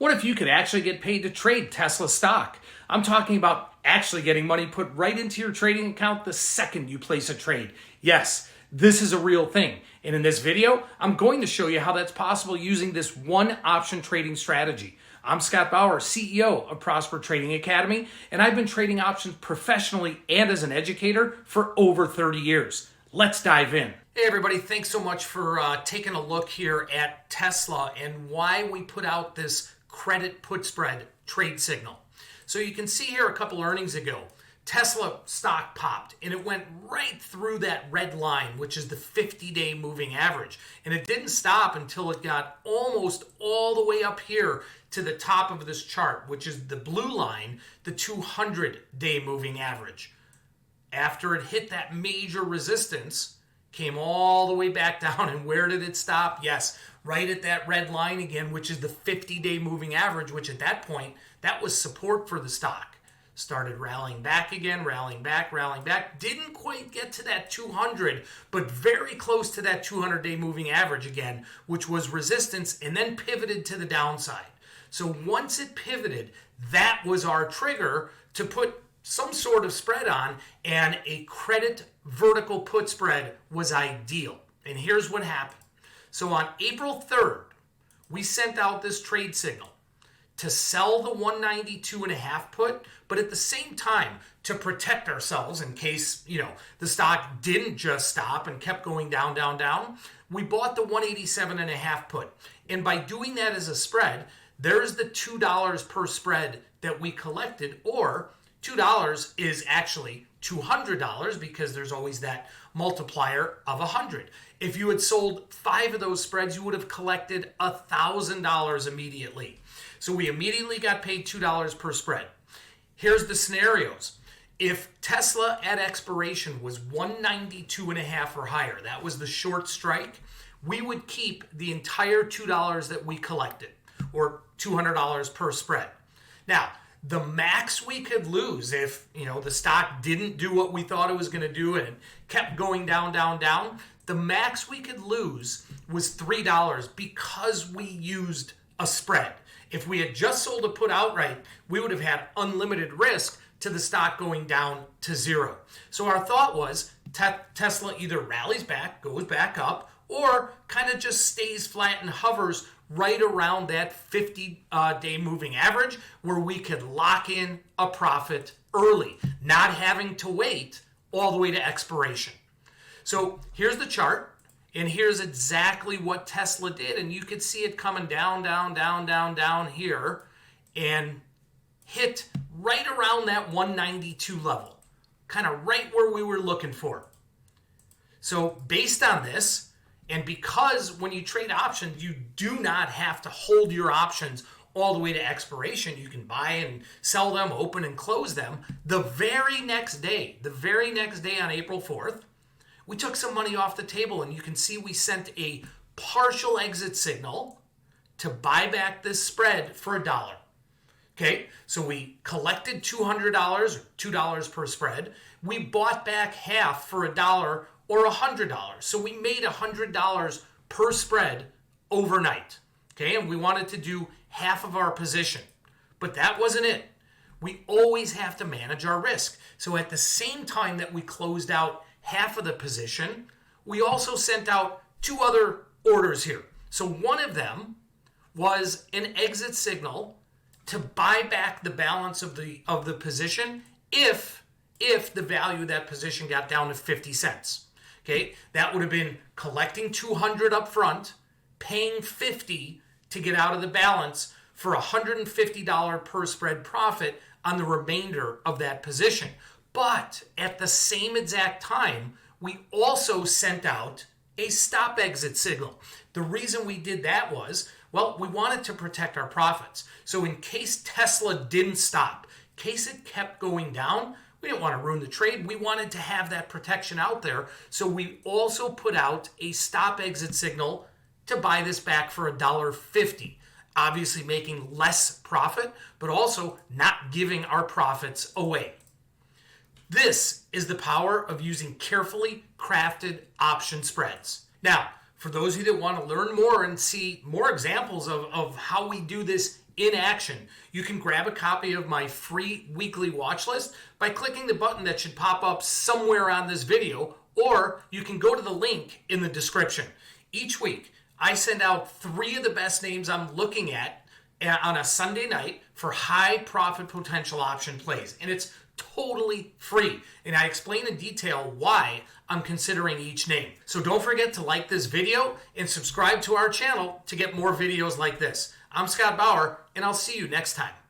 What if you could actually get paid to trade Tesla stock? I'm talking about actually getting money put right into your trading account the second you place a trade. Yes, this is a real thing. And in this video, I'm going to show you how that's possible using this one option trading strategy. I'm Scott Bauer, CEO of Prosper Trading Academy, and I've been trading options professionally and as an educator for over 30 years. Let's dive in. Hey everybody, thanks so much for taking a look here at Tesla and why we put out this credit put spread trade signal. So you can see here a couple earnings ago, Tesla stock popped and it went right through that red line, which is the 50-day moving average. And it didn't stop until it got almost all the way up here to the top of this chart, which is the blue line, the 200-day moving average. After it hit that major resistance, came all the way back down, and where did it stop? Yes, right at that red line again, which is the 50-day moving average, which at that point, that was support for the stock. Started rallying back again, rallying back. Didn't quite get to that 200, but very close to that 200-day moving average again, which was resistance, and then pivoted to the downside. So once it pivoted, that was our trigger to put some sort of spread on, and a credit vertical put spread was ideal. And here's what happened. So on April 3rd, we sent out this trade signal to sell the 192.5 put, but at the same time to protect ourselves in case, the stock didn't just stop and kept going down, we bought the 187.5 put. And by doing that as a spread, there's the $2 per spread that we collected, or $2 is actually $200 because there's always that multiplier of 100. If you had sold 5 of those spreads, you would have collected $1,000 immediately. So we immediately got paid $2 per spread. Here's the scenarios. If Tesla at expiration was 192.5 or higher, that was the short strike, we would keep the entire $2 that we collected, or $200 per spread. Now, the max we could lose if, the stock didn't do what we thought it was going to do and kept going down, the max we could lose was $3 because we used a spread. If we had just sold a put outright, we would have had unlimited risk to the stock going down to zero. So our thought was Tesla either rallies back, goes back up, or kind of just stays flat and hovers right around that 50-day moving average where we could lock in a profit early, not having to wait all the way to expiration. So here's the chart, and here's exactly what Tesla did. And you could see it coming down here and hit right around that 192 level, kind of right where we were looking for. So based on this, and because when you trade options, you do not have to hold your options all the way to expiration. You can buy and sell them, open and close them. The very next day on April 4th, we took some money off the table, and you can see we sent a partial exit signal to buy back this spread for $1. Okay, so we collected $200 or $2 per spread. We bought back half for $1 or $100. So we made $100 per spread overnight. Okay, and we wanted to do half of our position. But that wasn't it. We always have to manage our risk. So at the same time that we closed out half of the position, we also sent out 2 other orders here. So one of them was an exit signal to buy back the balance of the position if the value of that position got down to 50 cents. Okay, that would have been collecting 200 up front, paying 50 to get out of the balance for $150 per spread profit on the remainder of that position. But at the same exact time, we also sent out a stop exit signal. The reason we did that was, we wanted to protect our profits. So in case Tesla didn't stop, in case it kept going down, we didn't want to ruin the trade. We wanted to have that protection out there. So we also put out a stop exit signal to buy this back for $1.50. Obviously making less profit, but also not giving our profits away. This is the power of using carefully crafted option spreads. Now, for those of you that want to learn more and see more examples of how we do this in action. You can grab a copy of my free weekly watch list by clicking the button that should pop up somewhere on this video, or you can go to the link in the description. Each week, I send out 3 of the best names I'm looking at on a Sunday night for high profit potential option plays. And it's totally free. And I explain in detail why I'm considering each name. So don't forget to like this video and subscribe to our channel to get more videos like this. I'm Scott Bauer, and I'll see you next time.